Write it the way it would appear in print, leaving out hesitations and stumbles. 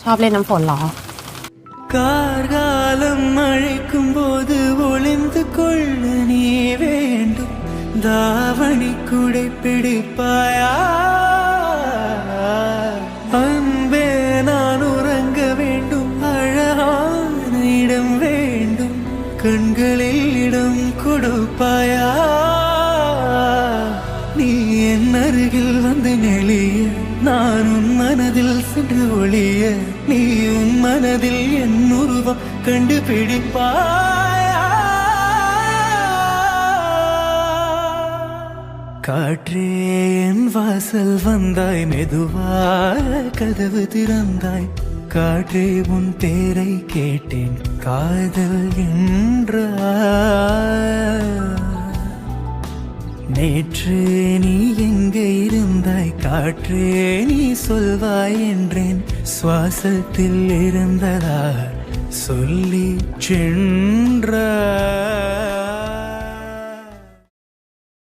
ชอบเล่นน้ำฝนเหรอ கார்காலம் அழைக்கும் போது ஒளிந்து கொள்ள நீ வேண்டும் தாவணி குடை பிடிப்பாயா அன்பே நான் உறங்க வேண்டும் அழகான இடம் வேண்டும் கண்களில் இடம் கொடுப்பாயா நீ என் அருகில் வந்து நெளிய நான் உன் மனதில் சென்று ஒளிய நீ உன் மனதில் என் உருவம் கண்டுபிடிப்பாயா காற்றே என் வாசல் வந்தாய் மெதுவாக கதவு திறந்தாய் காற்றே உன் பேரை கேட்டேன் காதல் என்றாய் நேற்று நீ எங்கே இருந்தாய் காற்றே நீ சொல்வாய் என்றேன் சுவாசத்தில் இருந்ததா சொல்லி சென்றாய்